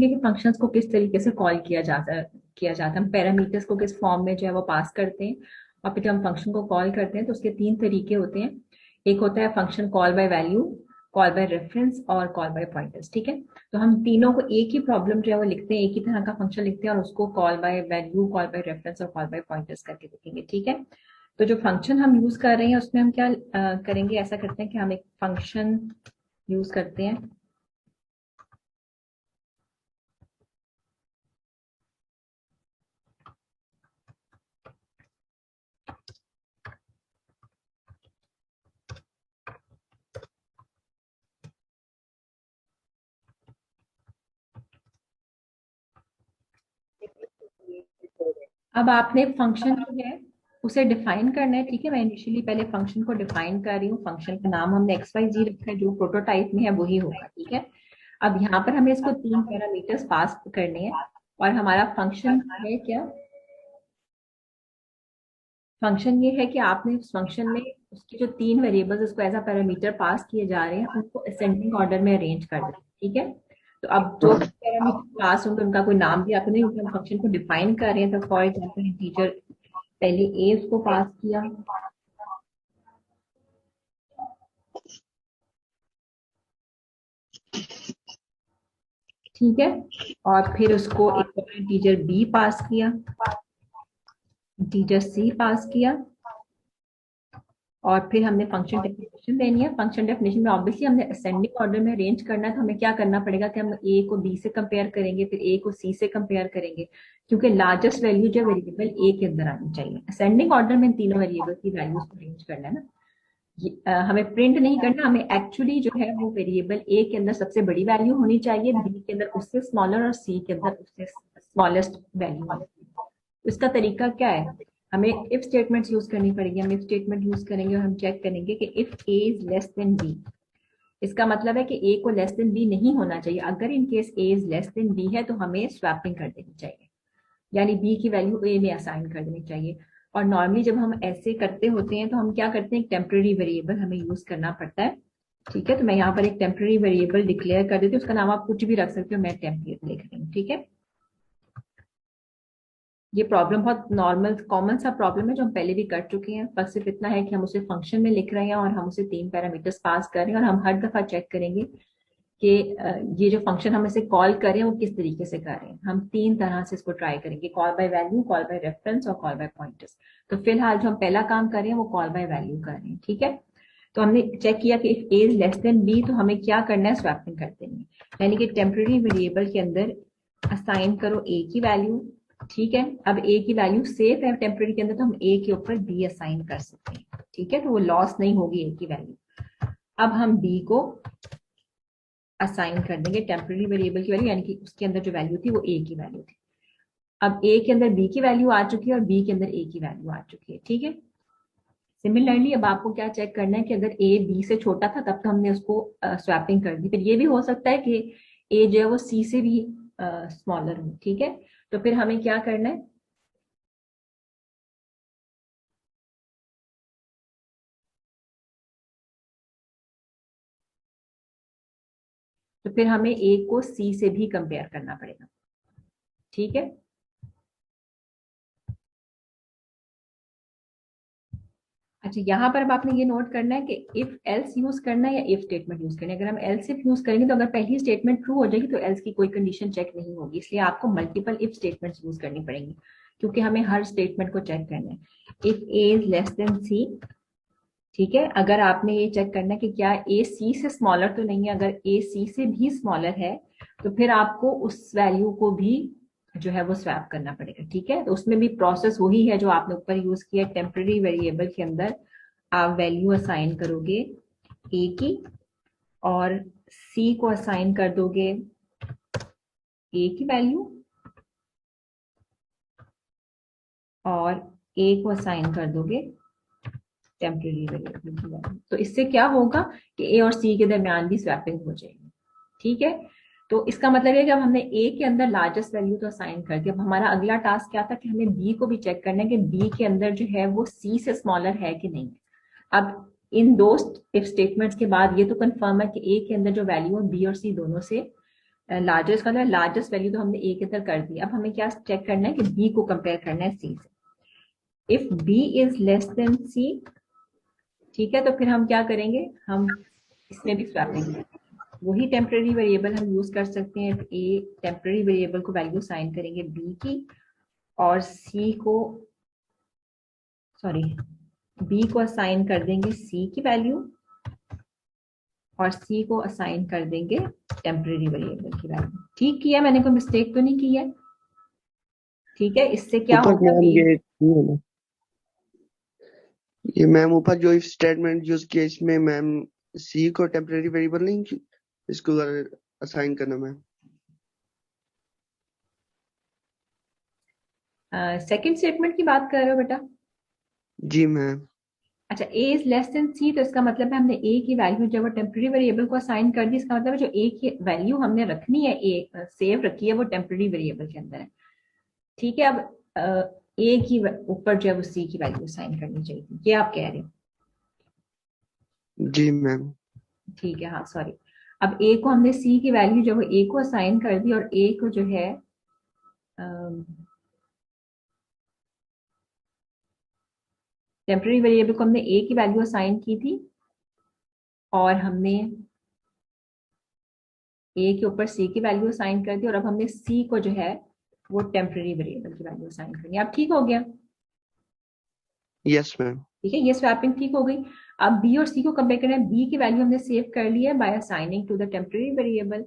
कि फंक्शंस को किस तरीके से कॉल किया जाता है हम पैरामीटर्स को किस फॉर्म में जो है वो पास करते हैं, और फिर जब हम फंक्शन को कॉल करते हैं तो उसके तीन तरीके होते हैं। एक होता है function call by value, call by reference और कॉल बाय पॉइंटर्स। ठीक है, तो हम तीनों को एक ही प्रॉब्लम जो है वो लिखते हैं, एक ही तरह का फंक्शन लिखते हैं और उसको call by value, call by reference और कॉल बाय पॉइंटर्स करके लिखेंगे। ठीक है, तो जो फंक्शन हम यूज कर रहे हैं उसमें हम क्या करेंगे, ऐसा करते हैं कि हम एक फंक्शन यूज करते हैं। अब आपने फंक्शन जो है उसे डिफाइन करना है। ठीक है, मैं इनिशियली पहले फंक्शन को डिफाइन कर रही हूँ। फंक्शन का नाम हमने एक्स वाई जी रखा है, जो प्रोटोटाइप में है वही होगा। ठीक है, अब यहाँ पर हमें इसको तीन पैरामीटर्स पास करने हैं, और हमारा फंक्शन है क्या, फंक्शन ये है कि आपने उस फंक्शन में उसके जो तीन वेरिएबल्स उसको एज अ पैरामीटर पास किए जा रहे हैं उनको असेंडिंग ऑर्डर में अरेंज कर दें। ठीक है, तो अब जो पैरामीटर पास होंगे उनका कोई नाम भी आपने, क्योंकि हम फंक्शन को डिफाइन कर रहे हैं, तो फॉर एग्जाम्पल इंटीजर पहले ए उसको पास किया। ठीक है, और फिर उसको एक और इंटीजर बी पास किया, इंटीजर सी पास किया, और फिर हमने फंक्शन डेफिनेशन देनी है। फंक्शन डेफिनेशन में ऑब्वियसली हमने असेंडिंग ऑर्डर में अरेंज करना है, तो हमें क्या करना पड़ेगा कि हम ए को बी से कंपेयर करेंगे, फिर ए को सी से कंपेयर करेंगे, क्योंकि लार्जेस्ट वैल्यू जो वेरिएबल ए के अंदर आनी चाहिए। असेंडिंग ऑर्डर में इन तीनों वेरिएबल की वैल्यूज को अरेंज करना है ना। हमें प्रिंट नहीं करना, हमें एक्चुअली जो है वो वेरिएबल ए के अंदर सबसे बड़ी वैल्यू होनी चाहिए, बी के अंदर उससे स्मॉलर और सी के अंदर उससे स्मॉलेस्ट वैल्यू होनी चाहिए। तो इसका तरीका क्या है, हमें इफ स्टेटमेंट यूज करनी पड़ेगी। हम इफ स्टेटमेंट यूज करेंगे और हम चेक करेंगे कि if A is less than B, इसका मतलब है कि ए को लेस देन बी नहीं होना चाहिए। अगर in case A is less than B है तो हमें स्वैपिंग कर देनी चाहिए, यानी बी की वैल्यू ए में असाइन कर देनी चाहिए। और नॉर्मली जब हम ऐसे करते होते हैं तो हम क्या करते हैं, एक टेम्पररी वेरिएबल हमें यूज करना पड़ता है। ठीक है, तो मैं यहाँ पर एक टेम्पररी वेरिएबल डिक्लेयर कर देती हूँ, उसका नाम आप कुछ भी रख सकते हो, मैं टेम्पलेट लिख रही हूँ। ठीक है, ये प्रॉब्लम बहुत नॉर्मल कॉमन सा प्रॉब्लम है जो हम पहले भी कर चुके हैं। बस सिर्फ इतना है कि हम उसे फंक्शन में लिख रहे हैं और हम उसे तीन पैरामीटर्स पास कर रहे हैं, और हम हर दफा चेक करेंगे कि ये जो फंक्शन हम इसे कॉल करें वो किस तरीके से कर रहे हैं। हम तीन तरह से इसको ट्राई करेंगे, call by value, call by reference और कॉल बाय पॉइंटर्स। तो फिलहाल जो हम पहला काम कर रहे हैं वो कॉल बाय वैल्यू कर रहे हैं। ठीक है, तो हमने चेक किया कि if A is less than B, तो हमें क्या करना है, स्वैपिंग कर देनी है, यानी कि टेम्पररी वेरिएबल के अंदर असाइन करो ए की वैल्यू। ठीक है, अब ए की वैल्यू सेफ है टेम्पररी के अंदर, तो हम ए के ऊपर बी असाइन कर सकते हैं। ठीक है, तो वो लॉस नहीं होगी ए की वैल्यू। अब हम बी को असाइन कर देंगे टेम्पररी वेरिएबल की वैल्यू, यानी कि उसके अंदर जो वैल्यू थी वो ए की वैल्यू थी। अब ए के अंदर बी की वैल्यू आ चुकी है और बी के अंदर ए की वैल्यू आ चुकी है। ठीक है, सिमिलरली अब आपको क्या चेक करना है कि अगर ए बी से छोटा था तब तो हमने उसको स्वैपिंग कर दी, फिर ये भी हो सकता है कि ए जो है वो सी से भी स्मॉलर हो। ठीक है, तो फिर हमें क्या करना है, तो फिर हमें ए को सी से भी कंपेयर करना पड़ेगा। ठीक है, अच्छा यहाँ पर अब आपने ये नोट करना है कि इफ एल्स यूज करना है या इफ स्टेटमेंट यूज करना है। अगर हम एल्स इफ यूज करेंगे तो अगर पहली स्टेटमेंट ट्रू हो जाएगी तो एल्स की कोई कंडीशन चेक नहीं होगी, इसलिए आपको मल्टीपल इफ स्टेटमेंट्स यूज करनी पड़ेंगी, क्योंकि हमें हर स्टेटमेंट को चेक करना है। If A is less than C, ठीक है, अगर आपने ये चेक करना है कि क्या ए सी से स्मॉलर तो नहीं है, अगर ए सी से भी स्मॉलर है तो फिर आपको उस वैल्यू को भी जो है वो स्वैप करना पड़ेगा। ठीक है, तो उसमें भी प्रोसेस वही है जो आपने ऊपर यूज किया। टेम्पररी वेरिएबल के अंदर आप वैल्यू असाइन करोगे ए की, और सी को असाइन कर दोगे ए की वैल्यू, और ए को असाइन कर दोगे टेम्पररी वेरिएबल की वैल्यू। तो इससे क्या होगा कि ए और सी के दरमियान भी स्वैपिंग हो जाएगी। ठीक है, तो इसका मतलब है कि अब हमने ए के अंदर लार्जेस्ट वैल्यू तो असाइन कर दी। अब हमारा अगला टास्क क्या था कि हमें बी को भी चेक करना है कि बी के अंदर जो है वो सी से स्मॉलर है कि नहीं। अब इन दो इफ स्टेटमेंट्स के बाद ये तो कंफर्म है कि ए के अंदर जो वैल्यू है बी और सी दोनों से लार्जेस्ट का लार्जेस्ट वैल्यू तो हमने ए के अंदर कर दी। अब हमें क्या चेक करना है कि बी को कंपेयर करना है सी से। If B is less than C, ठीक है, तो फिर हम क्या करेंगे, हम इसमें भी स्वैपिंग करेंगे। वही टेम्पररी वेरिएबल हम यूज कर सकते हैं। ए टेम्पररी वेरिएबल को वैल्यू साइन करेंगे बी की, और सी को, सॉरी, बी को असाइन कर देंगे सी की वैल्यू, और सी को असाइन कर देंगे टेम्पररी वेरिएबल की वैल्यू। ठीक किया मैंने, कोई मिस्टेक तो नहीं की है? ठीक है, इससे क्या ऊपर होगा, मैम बी, ये मैम ऊपर जो इफ स्टेटमेंट यूज किया इसमें मैम सी को टेम्परेरी वेरिएबल नहीं इसको असाइन करना मैम। सेकंड स्टेटमेंट की बात कर रहे हो बेटा? जी मैम। अच्छा, ए इज लेस देन सी, तो इसका मतलब है हमने ए की वैल्यू जब वो टेम्पररी वेरिएबल को असाइन कर दी, इसका मतलब है जो ए की वैल्यू हमने रखनी है, ए सेव रखी है, वो टेम्पररी वेरिएबल के अंदर है। ठीक है, अब ए की ऊपर जो है वो सी की वैल्यू असाइन करनी चाहिए, ये आप कह रहे हो? जी मैम। ठीक है, हाँ सॉरी। अब ए को हमने सी की वैल्यू जो है ए को असाइन कर दी, और ए को जो है टेम्पररी वेरिएबल को हमने ए की वैल्यू असाइन की थी, और हमने ए के ऊपर सी की वैल्यू असाइन कर दी, और अब हमने सी को जो है वो टेम्पररी वेरिएबल की वैल्यू असाइन करनी है। अब ठीक हो गया? Yes ma'am. ठीक है, ये स्वैपिंग ठीक हो गई। अब बी और सी को कंपेयर करना है। बी की वैल्यू हमने सेव कर ली है by assigning to the temporary variable.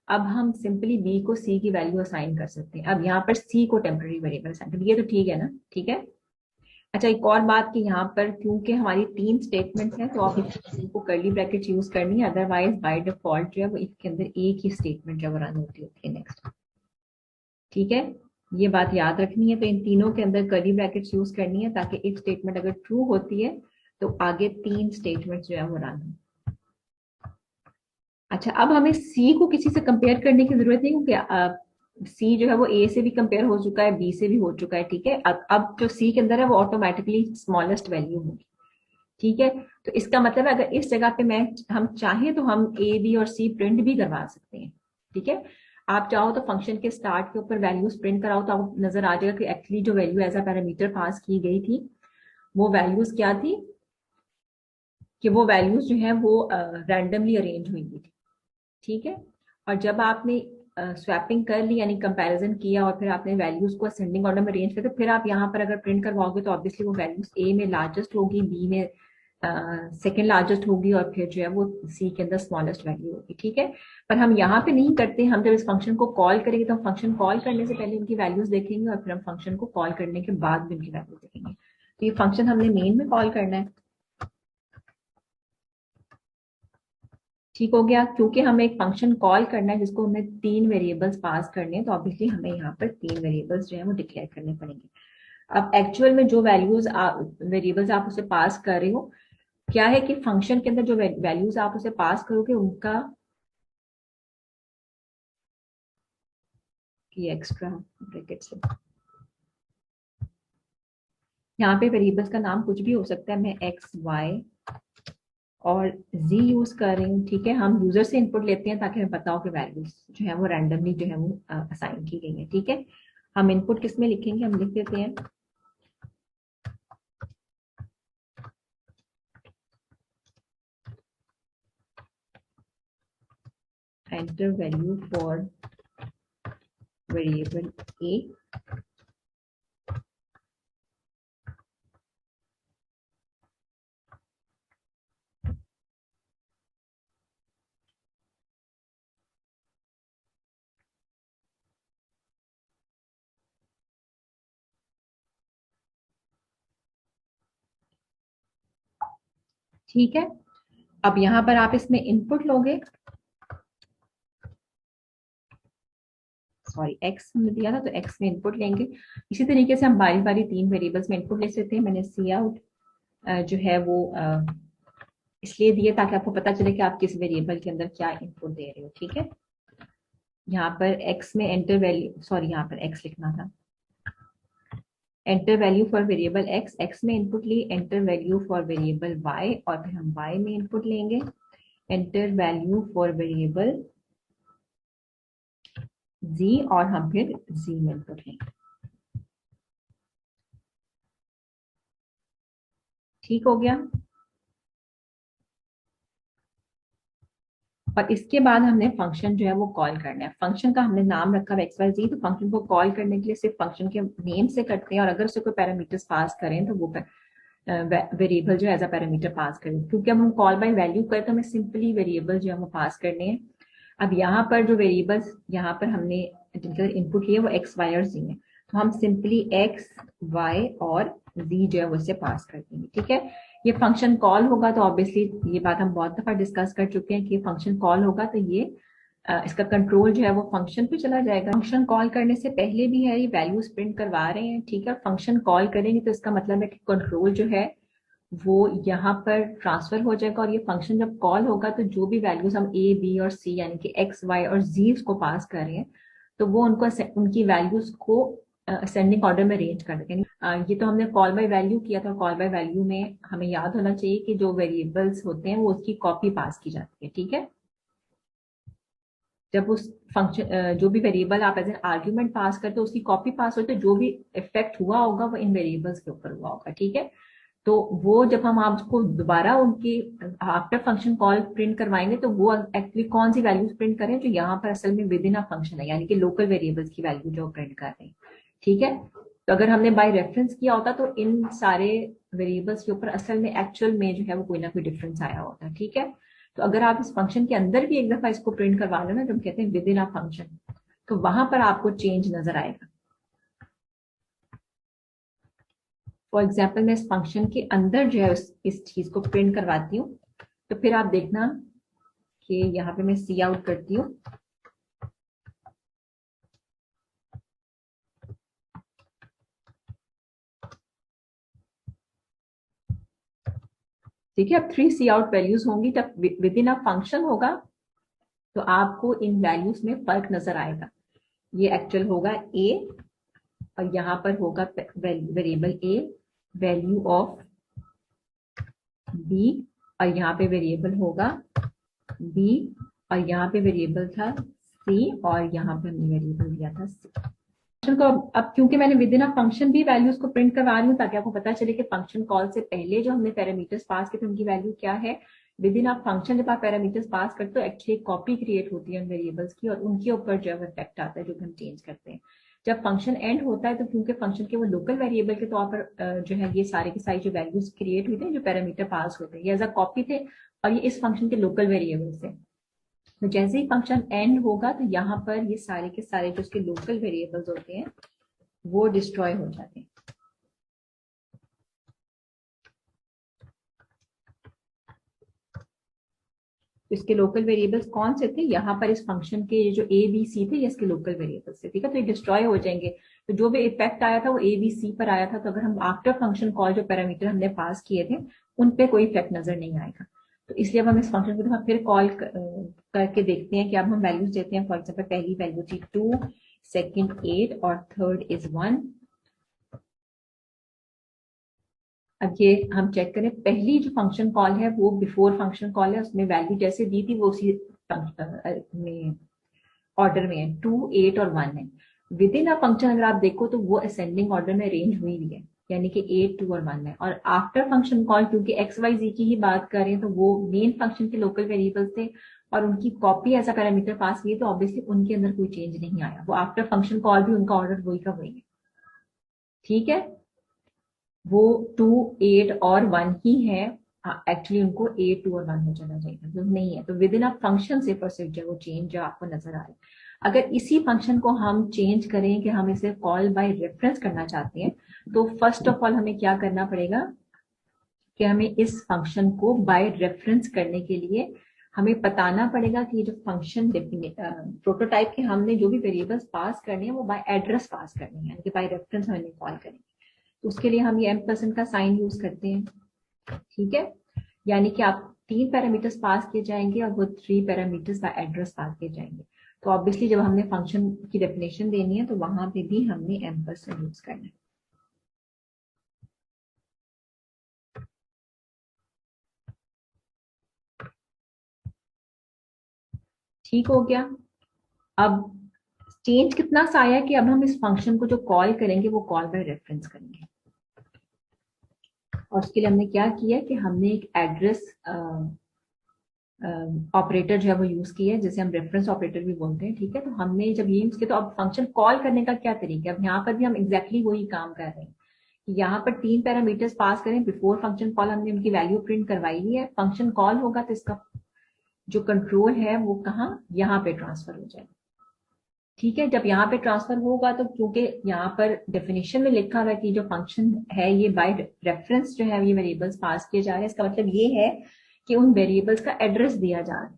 अब हम सिंपली बी को सी की वैल्यू असाइन कर सकते हैं। अब यहाँ पर सी को टेम्पररी वेरिएबल असाइन कर, ये तो ठीक है ना? ठीक है। अच्छा, एक और बात कि यहाँ पर क्योंकि हमारी तीन स्टेटमेंट है, तो आप इनको कर्ली ब्रैकेट यूज करनी है, अदरवाइज बाय डिफॉल्ट जो है वो इसके अंदर एक ही स्टेटमेंट जो है वो रन होती है नेक्स्ट। ठीक है, ये बात याद रखनी है। तो इन तीनों के अंदर कर्ली ब्रैकेट्स यूज करनी है, ताकि एक स्टेटमेंट अगर ट्रू होती है तो आगे तीन स्टेटमेंट जो है वो रन हो। अच्छा, अब हमें सी को किसी से कंपेयर करने की जरूरत नहीं, क्योंकि सी जो है वो ए से भी कंपेयर हो चुका है, बी से भी हो चुका है। ठीक है, अब जो सी के अंदर है वो ऑटोमेटिकली स्मॉलेस्ट वैल्यू होगी। ठीक है, तो इसका मतलब है अगर इस जगह पे मैं, हम चाहें तो हम ए बी और सी प्रिंट भी करवा सकते हैं। ठीक है, आप चाहो तो फंक्शन के स्टार्ट के ऊपर वैल्यूज प्रिंट कराओ, तो आपको नजर आ जाएगा कि एक्चुअली जो value as a parameter pass की गई थी वो वैल्यूज क्या थी, कि वो वैल्यूज जो है वो रैंडमली अरेंज हुई थी। ठीक है, और जब आपने स्वैपिंग कर ली, यानी कंपैरिजन किया, और फिर आपने वैल्यूज को असेंडिंग ऑर्डर में अरेंज किया, तो फिर आप यहाँ पर अगर प्रिंट करवाओगे तो ऑब्वियसली वो वैल्यूज ए में लार्जेस्ट होगी, बी में सेकेंड लार्जेस्ट होगी, और फिर जो है वो सी के अंदर स्मॉलेस्ट वैल्यू होगी। ठीक है, पर हम यहाँ पे नहीं करते। हम जब इस फंक्शन को कॉल करेंगे तो हम फंक्शन कॉल करने से पहले उनकी वैल्यूज देखेंगे, और फिर हम फंक्शन को कॉल करने के बाद भी उनकी वैल्यूज देखेंगे। तो ये फंक्शन हमने मेन में कॉल करना है। ठीक हो गया, क्योंकि हमें एक फंक्शन कॉल करना है जिसको हमें तीन वेरिएबल्स पास करने हैं, तो ऑब्वियसली हमें यहाँ पर तीन वेरिएबल्स जो है वो डिक्लेयर करने पड़ेंगे। अब एक्चुअल में जो वैल्यूज वेरिएबल्स आप उसे पास कर रहे हो, क्या है कि फंक्शन के अंदर जो वैल्यूज आप उसे पास करोगे उनका, ये एक्स्ट्रा ब्रैकेट्स, यहाँ पे वेरिएबल्स का नाम कुछ भी हो सकता है। मैं एक्स वाई और जी यूज कर रही हूँ। ठीक है, हम यूजर से इनपुट लेते हैं ताकि हमें पता हो कि वैल्यूज जो है वो रैंडमली जो है वो असाइन की गई है। ठीक है, हम इनपुट किस में लिखेंगे, हम लिख देते हैं enter value for variable a। ठीक है, अब यहाँ पर आप इसमें इनपुट लोगे, सॉरी एक्स हमने दिया था तो एक्स में इनपुट लेंगे। इसी तरीके से हम बारी बारी तीन वेरिएबल्स में इनपुट ले सकते हैं। मैंने सी आउट जो है वो इसलिए दिए ताकि आपको पता चले कि आप किस वेरिएबल के अंदर क्या इनपुट दे रहे हो। ठीक है, यहाँ पर एक्स में एंटर वैल्यू, सॉरी यहाँ पर एक्स लिखना था, enter value for variable X, X में इनपुट ली, enter value for variable Y, और फिर हम वाई में इनपुट लेंगे, enter value for variable G और हम फिर जी में इनपुट लेंगे। ठीक हो गया। और इसके बाद हमने फंक्शन जो है वो कॉल करना है। फंक्शन का हमने नाम रखा है XYZ, तो फंक्शन को कॉल करने के लिए सिर्फ फंक्शन के नेम से करते हैं, और अगर उसे कोई पैरामीटर्स पास करें तो वो वेरिएबल जो एज अ पैरामीटर पास करें। क्योंकि अब हम कॉल बाय वैल्यू करें तो हमें सिंपली वेरिएबल जो है वो पास करने हैं। अब यहाँ पर जो वेरिएबल्स यहाँ पर हमने जिनके इनपुट लिए वो एक्स वाई और जी है, तो हम सिंपली एक्स वाई और जी जो है वो इसे पास कर देंगे। ठीक है, ये फंक्शन कॉल होगा तो ऑब्वियसली ये बात हम बहुत दफा डिस्कस कर चुके हैं कि फंक्शन कॉल होगा तो ये इसका कंट्रोल जो है वो फंक्शन पे चला जाएगा। फंक्शन कॉल करने से पहले भी है ये वैल्यूज प्रिंट करवा रहे हैं। ठीक है, फंक्शन कॉल करेंगे तो इसका मतलब है कि कंट्रोल जो है वो यहाँ पर ट्रांसफर हो जाएगा, और ये फंक्शन जब कॉल होगा तो जो भी वैल्यूज हम ए बी और सी यानी कि एक्स वाई और जी को पास कर रहे हैं तो वो उनको उनकी वैल्यूज को असेंडिंग ऑर्डर में अरेंज कर देंगे। ये तो हमने कॉल बाय वैल्यू किया था। कॉल बाय वैल्यू में हमें याद होना चाहिए कि जो वेरिएबल्स होते हैं वो उसकी कॉपी पास की जाती है। ठीक है, जब उस फंक्शन जो भी वेरिएबल आप एज एन आर्ग्यूमेंट पास करते हो उसकी कॉपी पास होती है, तो जो भी इफेक्ट हुआ होगा वो इन वेरिएबल्स के ऊपर हुआ होगा। ठीक है, तो वो जब हम आपको दोबारा उनकी आफ्टर फंक्शन कॉल प्रिंट करवाएंगे तो वो एक्चुअली कौन सी वैल्यूज प्रिंट करें जो यहाँ पर असल में विद इन अ फंक्शन है, यानी कि लोकल वेरिएबल्स की वैल्यू जो प्रिंट कर रहे हैं। ठीक है, तो अगर हमने बाय रेफरेंस किया होता तो इन सारे वेरिएबल्स के ऊपर असल में एक्चुअल में जो है वो कोई ना कोई डिफरेंस आया होता। ठीक है, तो अगर आप इस फंक्शन के अंदर भी एक दफा इसको प्रिंट करवा लो ना, जब कहते हैं विद इन अ फंक्शन, तो वहां पर आपको चेंज नजर आएगा। फॉर एग्जाम्पल मैं इस फंक्शन के अंदर जो है इस चीज को प्रिंट करवाती हूँ, तो फिर आप देखना कि यहाँ पे मैं सी आउट करती हूँ। ठीक है, अब 3 सी आउट वैल्यूज होंगी, जब विद इन अ फंक्शन होगा तो आपको इन वैल्यूज में फर्क नजर आएगा। ये एक्चुअल होगा ए, और यहाँ पर होगा variable A value of B, और यहाँ पे वेरिएबल होगा बी, और यहाँ पे वेरिएबल था सी, और यहाँ पे हमने वेरिएबल दिया था सी। फंक्शन को अब क्योंकि मैंने विद इन अ फंक्शन भी वैल्यूज को प्रिंट करवा रही हूँ ताकि आपको पता चले कि फंक्शन कॉल से पहले जो हमने पैरामीटर्स पास किए थे उनकी वैल्यू क्या है। विद इन अ फंक्शन जब आप पैरामीटर्स पास करते हो एक्चुअली कॉपी क्रिएट होती है उन वेरिएबल्स की, और उनके ऊपर जो है इफेक्ट आता है जो हम चेंज करते हैं। जब फंक्शन एंड होता है तो क्योंकि फंक्शन के वो लोकल वेरिएबल के तौर पर जो है ये सारे के सारे जो वैल्यूज क्रिएट हुए थे, जो पैरामीटर पास होते हैं, ये एज अ कॉपी थे, और ये इस फंक्शन के लोकल वेरिएबल थे। तो जैसे ही फंक्शन एंड होगा तो यहाँ पर ये सारे के सारे जो उसके लोकल वेरिएबल्स होते हैं वो डिस्ट्रॉय हो जाते हैं। इसके लोकल वेरिएबल्स कौन से थे, यहाँ पर इस फंक्शन के जो ए बी सी थे ये इसके लोकल वेरिएबल्स थे। ठीक है, तो ये डिस्ट्रॉय हो जाएंगे। तो जो भी इफेक्ट आया था वो ए बी सी पर आया था, तो अगर हम आफ्टर फंक्शन कॉल जो पैरामीटर हमने पास किए थे उन पे कोई इफेक्ट नजर नहीं आएगा। तो इसलिए अब हम इस फंक्शन को फिर कॉल करके देखते हैं कि अब हम वैल्यूज देते हैं। फॉर एग्जाम्पल पहली वैल्यू थी 2, सेकेंड 8 और थर्ड इज 1। अब ये हम चेक करें, पहली जो फंक्शन कॉल है वो बिफोर फंक्शन कॉल है, उसमें वैल्यू जैसे दी थी वो उसी में ऑर्डर में है, 2 8 और 1 है। विद इन अ फंक्शन अगर आप देखो तो वो असेंडिंग ऑर्डर में अरेंज हुई हुई है, यानी कि 8 2 और 1 है। और आफ्टर फंक्शन कॉल क्योंकि एक्स वाई जी की ही बात कर रहे हैं तो वो मेन फंक्शन के लोकल वेरिएबल्स थे और उनकी कॉपी ऐसा पैरामीटर पास हुई, तो ऑब्वियसली उनके अंदर कोई चेंज नहीं आया। वो आफ्टर फंक्शन कॉल भी उनका ऑर्डर वही का वही है। ठीक है, वो 2 8 और 1 ही है। एक्चुअली उनको 8 2 और 1 में चला जाएगा तो नहीं है। तो विद इन अ फंक्शन से प्रोसीजर वो चेंज जो आपको नजर आ रहा है। अगर इसी फंक्शन को हम चेंज करें कि हम इसे कॉल बाय रेफरेंस करना चाहते हैं, तो फर्स्ट ऑफ ऑल हमें क्या करना पड़ेगा कि हमें इस फंक्शन को बाय रेफरेंस करने के लिए हमें बताना पड़ेगा कि जो फंक्शन प्रोटोटाइप के हमने जो भी वेरिएबल्स पास करने हैं वो बाय एड्रेस पास करने हैं, यानी कि बाय रेफरेंस हमें कॉल करेंगे। तो उसके लिए हम ये एम्परसेंड का साइन यूज करते हैं। ठीक है, यानी कि आप 3 पैरामीटर्स पास किए जाएंगे और वो 3 पैरामीटर्स बाय एड्रेस पास किए जाएंगे। तो ऑब्वियसली जब हमने फंक्शन की डेफिनेशन देनी है तो वहां पे भी हमने एम्परसेंड यूज करना है। ठीक हो गया। अब चेंज कितना सा आया कि अब हम इस फंक्शन को जो कॉल करेंगे वो कॉल बाय रेफरेंस करेंगे। और उसके लिए हमने क्या किया कि हमने एक एड्रेस ऑपरेटर जो है वो यूज किया है, जिसे हम रेफरेंस ऑपरेटर भी बोलते हैं। ठीक है, तो हमने जब ये यूज किया तो अब फंक्शन कॉल करने का क्या तरीका है, अब यहाँ पर भी हम एग्जैक्टली वही काम कर रहे हैं। यहाँ पर 3 पैरामीटर्स पास करें, बिफोर फंक्शन कॉल हमने उनकी वैल्यू प्रिंट करवाई हुई है। फंक्शन कॉल होगा तो इसका जो कंट्रोल है वो कहाँ, यहाँ पे ट्रांसफर हो जाएगा। ठीक है, जब यहाँ पे ट्रांसफर होगा तो क्योंकि यहाँ पर डेफिनेशन में लिखा हुआ है कि जो फंक्शन है ये बाय रेफरेंस जो है ये वेरिएबल्स पास किए जा रहे हैं, इसका मतलब ये है कि उन वेरिएबल्स का एड्रेस दिया जा रहा है।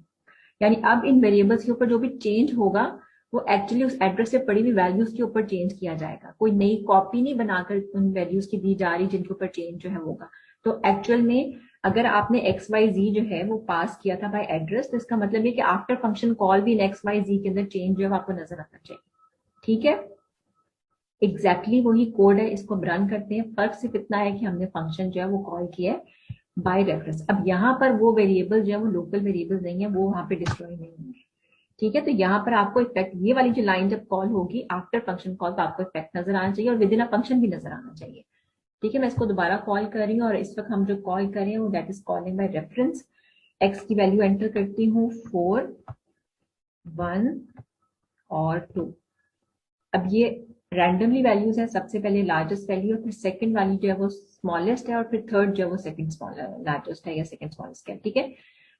यानी अब इन वेरिएबल्स के ऊपर जो भी चेंज होगा वो एक्चुअली उस एड्रेस से पड़ी हुई वैल्यूज के ऊपर चेंज किया जाएगा। कोई नई कॉपी नहीं बनाकर उन वैल्यूज की दी जा रही जिनके ऊपर चेंज जो है होगा। तो एक्चुअल में अगर आपने एक्स वाई जी जो है वो पास किया था बाय एड्रेस, तो इसका मतलब ये कि आफ्टर फंक्शन कॉल भी इन एक्स वाई जी के अंदर चेंज जो है आपको नजर आना चाहिए। ठीक है, एग्जैक्टली वही कोड है, इसको रन करते हैं। फर्क सिर्फ इतना है कि हमने फंक्शन जो है वो कॉल किया है बाय रेफरेंस। अब यहाँ पर वो वेरिएबल जो है वो लोकल वेरिएबल नहीं है, वो वहां पे डिस्ट्रॉय नहीं होंगे। ठीक है, तो यहाँ पर आपको इफेक्ट, ये वाली जो लाइन जब कॉल होगी आफ्टर फंक्शन कॉल, तो आपको इफेक्ट नजर आना चाहिए और विद इन अ फंक्शन भी नजर आना चाहिए। ठीक है, मैं इसको दोबारा कॉल कर रही हूँ और इस वक्त हम जो कॉल कर रहे हैं वो that is calling by reference. X की वैल्यू एंटर करती हूँ 4, 1 और 2। अब ये रैंडमली वैल्यूज है, सबसे पहले लार्जेस्ट वैल्यू और फिर सेकंड वाली जो है वो स्मॉलेस्ट है और फिर थर्ड जो है वो सेकंड लार्जेस्ट है या सेकंड स्मॉलेस्ट है। ठीक है,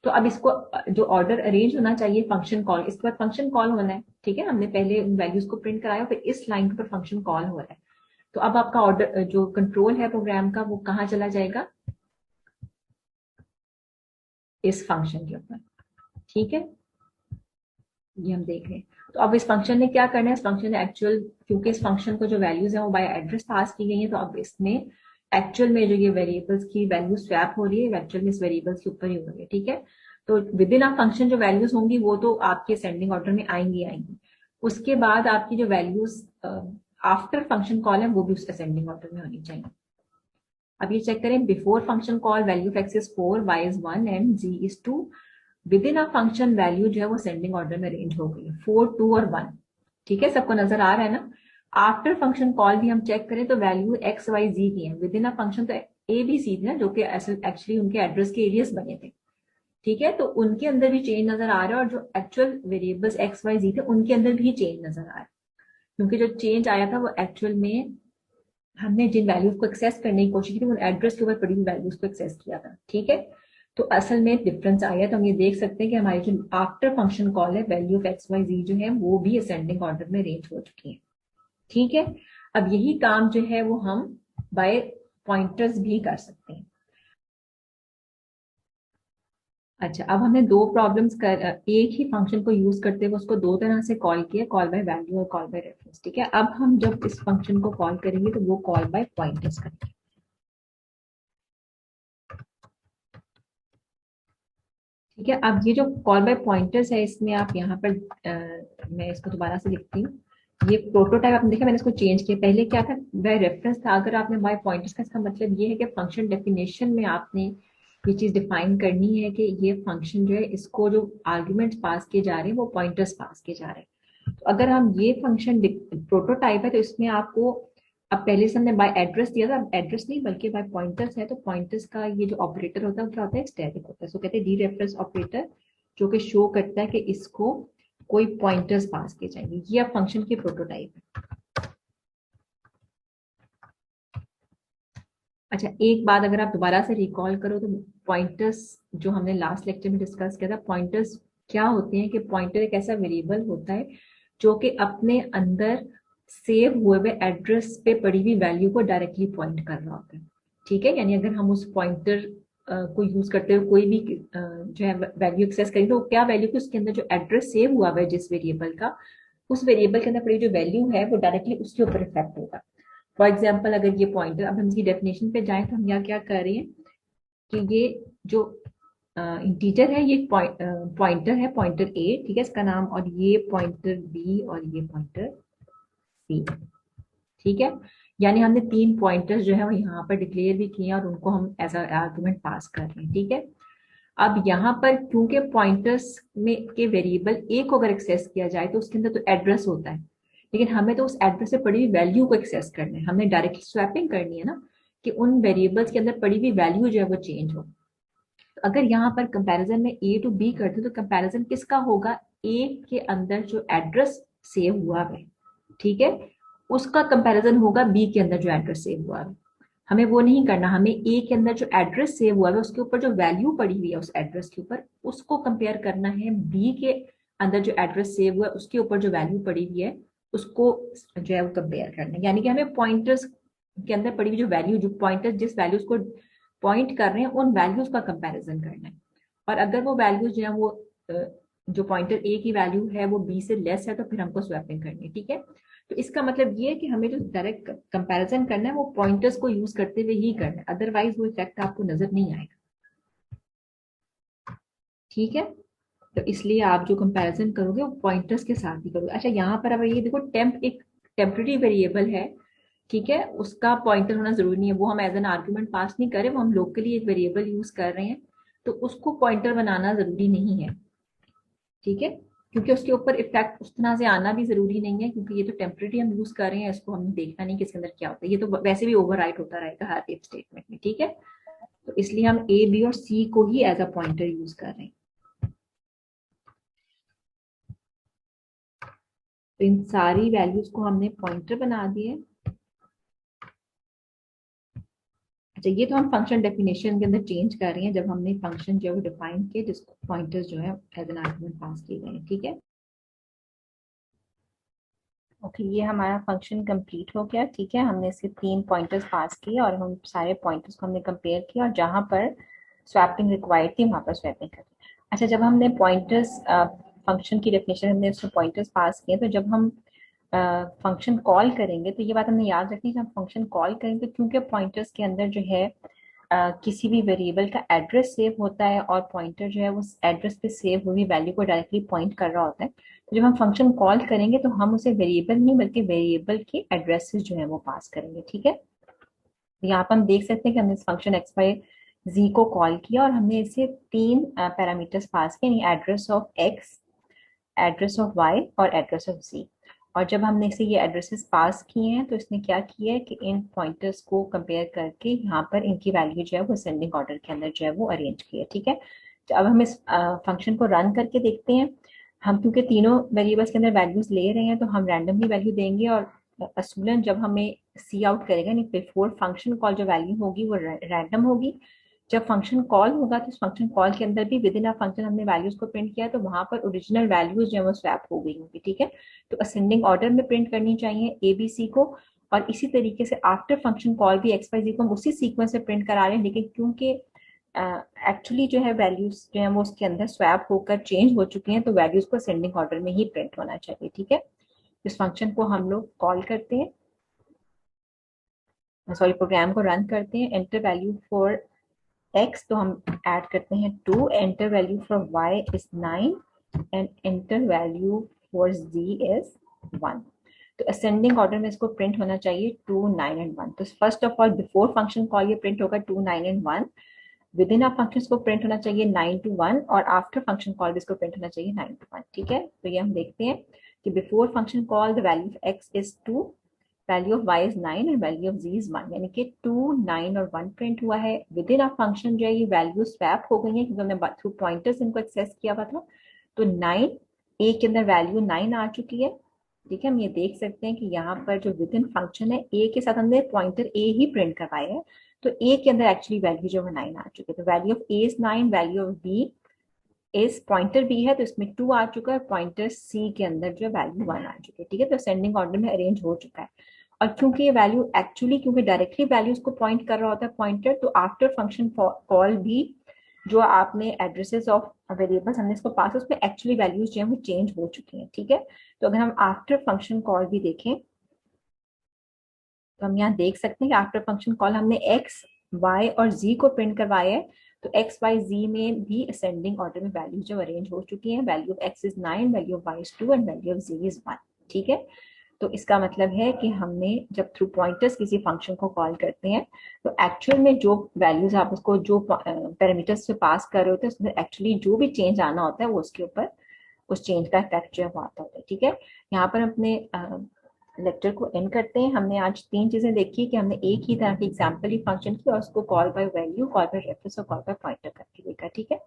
तो अब इसको जो ऑर्डर अरेंज होना चाहिए फंक्शन कॉल, इसके बाद फंक्शन कॉल होना है। ठीक है, हमने पहले उन वैल्यूज को प्रिंट कराया फिर इस लाइन पर फंक्शन कॉल हो रहा है। तो अब आपका ऑर्डर जो कंट्रोल है प्रोग्राम का वो कहाँ चला जाएगा, इस फंक्शन के ऊपर। ठीक है, ये हम देख रहे हैं। तो अब इस फंक्शन ने क्या करना है, इस फंक्शन ने एक्चुअल, क्योंकि इस फंक्शन को जो वैल्यूज है वो बाय एड्रेस पास की गई है, तो अब इसमें एक्चुअल में जो ये वेरिएबल्स की वैल्यू स्वैप हो रही है एक्चुअल में इस वेरिएबल्स के ऊपर ही हो रही है। ठीक है, तो विद इन अ फंक्शन जो वैल्यूज होंगी वो तो आपके असेंडिंग ऑर्डर में आएंगी आएंगी। उसके बाद आपकी जो वैल्यूज आफ्टर फंक्शन कॉल है वो भी उस असेंडिंग ऑर्डर में होनी चाहिए। अब ये चेक करें, before function call value of X is 4, y is 1 and z is 2। With in a function value जो है वो सेंडिंग ऑर्डर में अरेंज हो गई है 4, 2 और 1। ठीक है, सबको नजर आ रहा है ना। आफ्टर फंक्शन कॉल भी हम चेक करें तो वैल्यू एक्स वाई जी की है। विद इन अ फंक्शन तो ए बी सी थी ना, जो कि एक्चुअली उनके एड्रेस के एरियस बने थे। ठीक है, तो उनके अंदर भी चेंज नजर आ रहा है और जो एक्चुअल वेरिएबल्स एक्स वाई जी थे उनके अंदर भी चेंज नजर आ रहा है। क्योंकि जो चेंज आया था वो एक्चुअल में हमने जिन वैल्यूज को एक्सेस करने की कोशिश की थी उन एड्रेस के ऊपर पड़ी हुई वैल्यूज को एक्सेस किया था। ठीक है, तो असल में डिफरेंस आया, तो हम ये देख सकते हैं कि हमारी जो आफ्टर फंक्शन कॉल है वैल्यू ऑफ एक्स वाई जी जो है वो भी असेंडिंग ऑर्डर में रेंज हो चुकी है। ठीक है, अब यही काम जो है वो हम बाय पॉइंटर्स भी कर सकते हैं। अच्छा, अब हमने दो प्रॉब्लम्स कर एक ही फंक्शन को यूज करते हुए उसको दो तरह से कॉल किया, कॉल बाय वैल्यू और कॉल बाय रेफरेंस। ठीक है, अब हम जब इस फंक्शन को कॉल करेंगे तो वो कॉल बाय पॉइंटर्स करेंगे। ठीक है, अब ये जो कॉल बाय पॉइंटर्स है इसमें आप यहाँ पर मैं इसको दोबारा से लिखती हूँ। ये प्रोटोटाइप आपने देखा, मैंने इसको चेंज किया। पहले क्या था, बाय रेफरेंस था। अगर आपने बाय पॉइंटर्स का, इसका मतलब ये है कि फंक्शन डेफिनेशन में आपने ये चीज डिफाइन करनी है कि ये फंक्शन जो है इसको जो आर्ग्यूमेंट्स पास किए जा रहे हैं वो पॉइंटर्स पास किए जा रहे हैं। तो अगर हम ये फंक्शन प्रोटोटाइप है तो इसमें आपको, अब पहले से हमने बाय एड्रेस दिया था, अब एड्रेस नहीं बल्कि बाय पॉइंटर्स है। तो पॉइंटर्स का ये जो ऑपरेटर होता है वो क्या होता है, स्टैटिक होता है। सो कहते हैं डी रेफरेंस ऑपरेटर, जो कि शो करता है कि इसको कोई पॉइंटर्स पास किए जाएंगे। ये अब फंक्शन की प्रोटोटाइप है। अच्छा, एक बात अगर आप दोबारा से रिकॉल करो तो पॉइंटर्स जो हमने लास्ट लेक्चर में डिस्कस किया था, पॉइंटर्स क्या होते हैं कि पॉइंटर एक ऐसा वेरिएबल होता है जो कि अपने अंदर सेव हुए हुए एड्रेस पे पड़ी हुई वैल्यू को डायरेक्टली पॉइंट कर रहा होता है। ठीक है, यानी अगर हम उस पॉइंटर को यूज करते हुए कोई भी जो है वैल्यू एक्सेस करें तो क्या वैल्यू की उसके अंदर जो एड्रेस सेव हुआ है जिस वेरिएबल का, उस वेरिएबल के अंदर पड़ी जो वैल्यू है वो डायरेक्टली उसके ऊपर इफेक्ट होगा। फॉर एग्जाम्पल अगर ये पॉइंटर, अब हम इसकी डेफिनेशन पे जाएं तो हम यहाँ क्या कर रहे हैं कि ये जो इंटीजर है ये पॉइंटर है, पॉइंटर ए। ठीक है, इसका नाम, और ये पॉइंटर बी और ये पॉइंटर सी। ठीक है, यानी हमने तीन पॉइंटर्स जो है वो यहाँ पर डिक्लेयर भी किए और उनको हम एज आर्गुमेंट पास कर रहे हैं। ठीक है, अब यहाँ पर क्योंकि पॉइंटर्स में के वेरिएबल ए को अगर एक्सेस किया जाए तो उसके अंदर तो एड्रेस होता है, लेकिन हमें तो उस एड्रेस से पड़ी हुई वैल्यू को एक्सेस करना है, हमने डायरेक्टली स्वैपिंग करनी है ना, कि उन वेरिएबल्स के अंदर पड़ी हुई वैल्यू जो है वो चेंज हो। तो अगर यहाँ पर कंपैरिजन में ए टू बी करते तो कंपैरिजन किसका होगा, ए के अंदर जो एड्रेस सेव हुआ है, ठीक है, उसका कंपैरिजन होगा बी के अंदर जो एड्रेस सेव हुआ है। हमें वो नहीं करना, हमें ए के अंदर जो एड्रेस सेव हुआ है उसके ऊपर जो वैल्यू पड़ी हुई है उस एड्रेस के ऊपर, उसको कंपेयर करना है बी के अंदर जो एड्रेस सेव हुआ है उसके ऊपर जो वैल्यू पड़ी हुई है उसको जो है वो कंपेयर करना है। यानी कि हमें पॉइंटर्स के अंदर पड़ी हुई जो वैल्यू, जो पॉइंटर्स जिस वैल्यूज को पॉइंट कर रहे हैं उन वैल्यूज का कंपैरिजन करना है। और अगर वो वैल्यूज जो है वो जो पॉइंटर ए की वैल्यू है वो बी से लेस है तो फिर हमको स्वैपिंग करनी है, ठीक है। तो इसका मतलब ये है कि हमें जो डायरेक्ट कंपैरिजन करना है वो पॉइंटर्स को यूज करते हुए ही करना है, अदरवाइज वो इफेक्ट आपको नजर नहीं आएगा, ठीक है। तो इसलिए आप जो कंपैरिजन करोगे वो पॉइंटर्स के साथ ही करोगे। अच्छा, यहाँ पर अब ये देखो, टेम्प एक टेम्पररी वेरिएबल है, ठीक है, उसका पॉइंटर होना जरूरी नहीं है, वो हम एज एन आर्गुमेंट पास नहीं कर रहे, वो हम लोकली एक वेरिएबल यूज कर रहे हैं, तो उसको पॉइंटर बनाना जरूरी नहीं है, ठीक है, क्योंकि उसके ऊपर इफेक्ट उस तरह से आना भी जरूरी नहीं है, क्योंकि ये तो टेम्परेरी हम यूज कर रहे हैं, इसको हमने देखना नहीं कि इसके अंदर क्या होता है, ये तो वैसे भी ओवरराइट होता रहेगा हर इफ स्टेटमेंट में, ठीक है। तो इसलिए हम ए बी और सी को ही एज अ पॉइंटर यूज कर रहे हैं। तो इन सारी वैल्यूज को हमने पॉइंटर बना दिए। अच्छा, ये तो हम फंक्शन डेफिनेशन के अंदर चेंज कर रहे हैं जब हमने फंक्शन जो है डिफाइन किए जिसको पॉइंटर्स जो है एज एन आर्गुमेंट पास किए गए हैं, ठीक है। ओके, ये हमारा फंक्शन कंप्लीट हो गया, ठीक है, हमने इसके 3 पॉइंटर्स पास किए और हम सारे पॉइंटर्स को हमने कंपेयर किया और जहां पर स्वैपिंग रिक्वायर्ड थी वहां पर स्वैपिंग कर दी। अच्छा, जब हमने पॉइंटर्स फंक्शन की डेफिनेशन हमने उसमें पॉइंटर्स पास किए, तो जब हम फंक्शन कॉल करेंगे तो ये बात हमने याद रखनी है, जब हम फंक्शन कॉल करेंगे तो क्योंकि पॉइंटर्स के अंदर जो है किसी भी वेरिएबल का एड्रेस सेव होता है और पॉइंटर जो है उस एड्रेस पे सेव हुई वैल्यू को डायरेक्टली पॉइंट कर रहा होता है, तो जब हम फंक्शन कॉल करेंगे तो हम उसे वेरिएबल नहीं बल्कि वेरिएबल के एड्रेसेस जो है वो पास करेंगे, ठीक है। तो यहाँ पर हम देख सकते हैं कि हमने इस फंक्शन एक्स वाई जी को कॉल किया और हमने इसे 3 पैरामीटर्स पास किए, address of X, address of Y और एड्रेस ऑफ जी। और जब हमने इसे ये एड्रेसेस पास किए हैं तो इसने क्या किया है कि इन पॉइंटर्स को कंपेयर करके यहाँ पर इनकी वैल्यू जो है वो असेंडिंग ऑर्डर के अंदर जो है वो अरेंज की है, ठीक है। तो अब हम इस फंक्शन को रन करके देखते हैं। हम क्योंकि तीनों वेरिएबल्स के अंदर वैल्यूज ले रहे हैं तो हम रैंडमली वैल्यू देंगे और असूलन जब हमें सी आउट करेगा नहीं बिफोर फंक्शन कॉल जो वैल्यू होगी वो रैंडम होगी। जब फंक्शन कॉल होगा तो फंक्शन कॉल के अंदर भी विद इन अ फंक्शन हमने वैल्यूज को प्रिंट किया तो वहां पर ओरिजिनल वैल्यूज जो है वो स्वैप हो गई होंगी, ठीक है। तो असेंडिंग ऑर्डर में प्रिंट करनी चाहिए ए बी सी को, और इसी तरीके से आफ्टर फंक्शन कॉल भी एक्स वाई जी को हम उसी सीक्वेंस से प्रिंट करा रहे हैं, लेकिन क्योंकि एक्चुअली जो है वैल्यूज जो है वो उसके अंदर स्वैप होकर चेंज हो चुकी हैं तो वैल्यूज को असेंडिंग ऑर्डर में ही प्रिंट होना चाहिए, ठीक है। इस फंक्शन को हम लोग कॉल करते हैं, सॉरी प्रोग्राम को रन करते हैं, एंटर वैल्यू फॉर x तो हम ऐड करते हैं 2, enter value for y is 9 and enter value for z is 1। तो असेंडिंग ऑर्डर में इसको प्रिंट होना चाहिए 2 9 एंड 1। तो first of all before function call ये प्रिंट होगा 2 9 and 1, with in a function को प्रिंट होना चाहिए 9 to 1 और आफ्टर फंक्शन कॉल भी इसको प्रिंट होना चाहिए 9 to 1, ठीक है। तो ये हम देखते हैं कि before function call the value of x is 2, value of y is 9 and value of z is 1, यानी कि 2 9 और 1 प्रिंट हुआ है। विद इन अ फंक्शन जो है ये वैल्यू स्वैप हो गई है क्योंकि हमने थ्रू पॉइंटर्स इनको एक्सेस किया हुआ था। तो 9 ए के अंदर वैल्यू 9 आ चुकी है, ठीक है। हम ये देख सकते हैं कि यहाँ पर जो विद इन फंक्शन है ए के साथ हमने पॉइंटर ए ही प्रिंट करवाया है, तो ए के अंदर एक्चुअली वैल्यू जो है 9 आ चुकी है। तो value of A is 9, value of B is pointer B है तो इसमें 2 आ चुका है, पॉइंटर सी के अंदर जो वैल्यू 1 आ चुकी है, ठीक है। तो असेंडिंग ऑर्डर में अरेंज हो चुका है। और क्योंकि ये वैल्यू एक्चुअली क्योंकि डायरेक्टली वैल्यूज को पॉइंट कर रहा होता है पॉइंटर, तो आफ्टर फंक्शन कॉल भी जो आपने एड्रेसेस ऑफ वेरिएबल्स हमने इसको पास उसमें एक्चुअली वैल्यूज जो है वो चेंज हो चुकी हैं, ठीक है। तो अगर हम आफ्टर फंक्शन कॉल भी देखें तो हम यहाँ देख सकते हैं कि आफ्टर फंक्शन कॉल हमने एक्स वाई और जी को प्रिंट करवाया है, तो एक्स वाई जी में भी असेंडिंग ऑर्डर में वैल्यू जो अरेंज हो चुकी है। Value of X is 9, value of Y is 2 and value of Z is 1, ठीक है। तो इसका मतलब है कि हमने जब थ्रू पॉइंटर्स किसी फंक्शन को कॉल करते हैं तो एक्चुअल में जो वैल्यूज आप उसको जो पैरामीटर्स से पास कर रहे होते हैं उसमें एक्चुअली जो भी चेंज आना होता है वो उसके ऊपर उस चेंज का इफेक्ट जो है वो आता होता है, ठीक है। यहाँ पर अपने लेक्चर को एंड करते हैं। हमने आज 3 चीजें देखी कि हमने एक ही तरह की एग्जाम्पल ही फंक्शन की और उसको call by value, call by reference और कॉल बाय पॉइंटर करके देखा। ठीक है।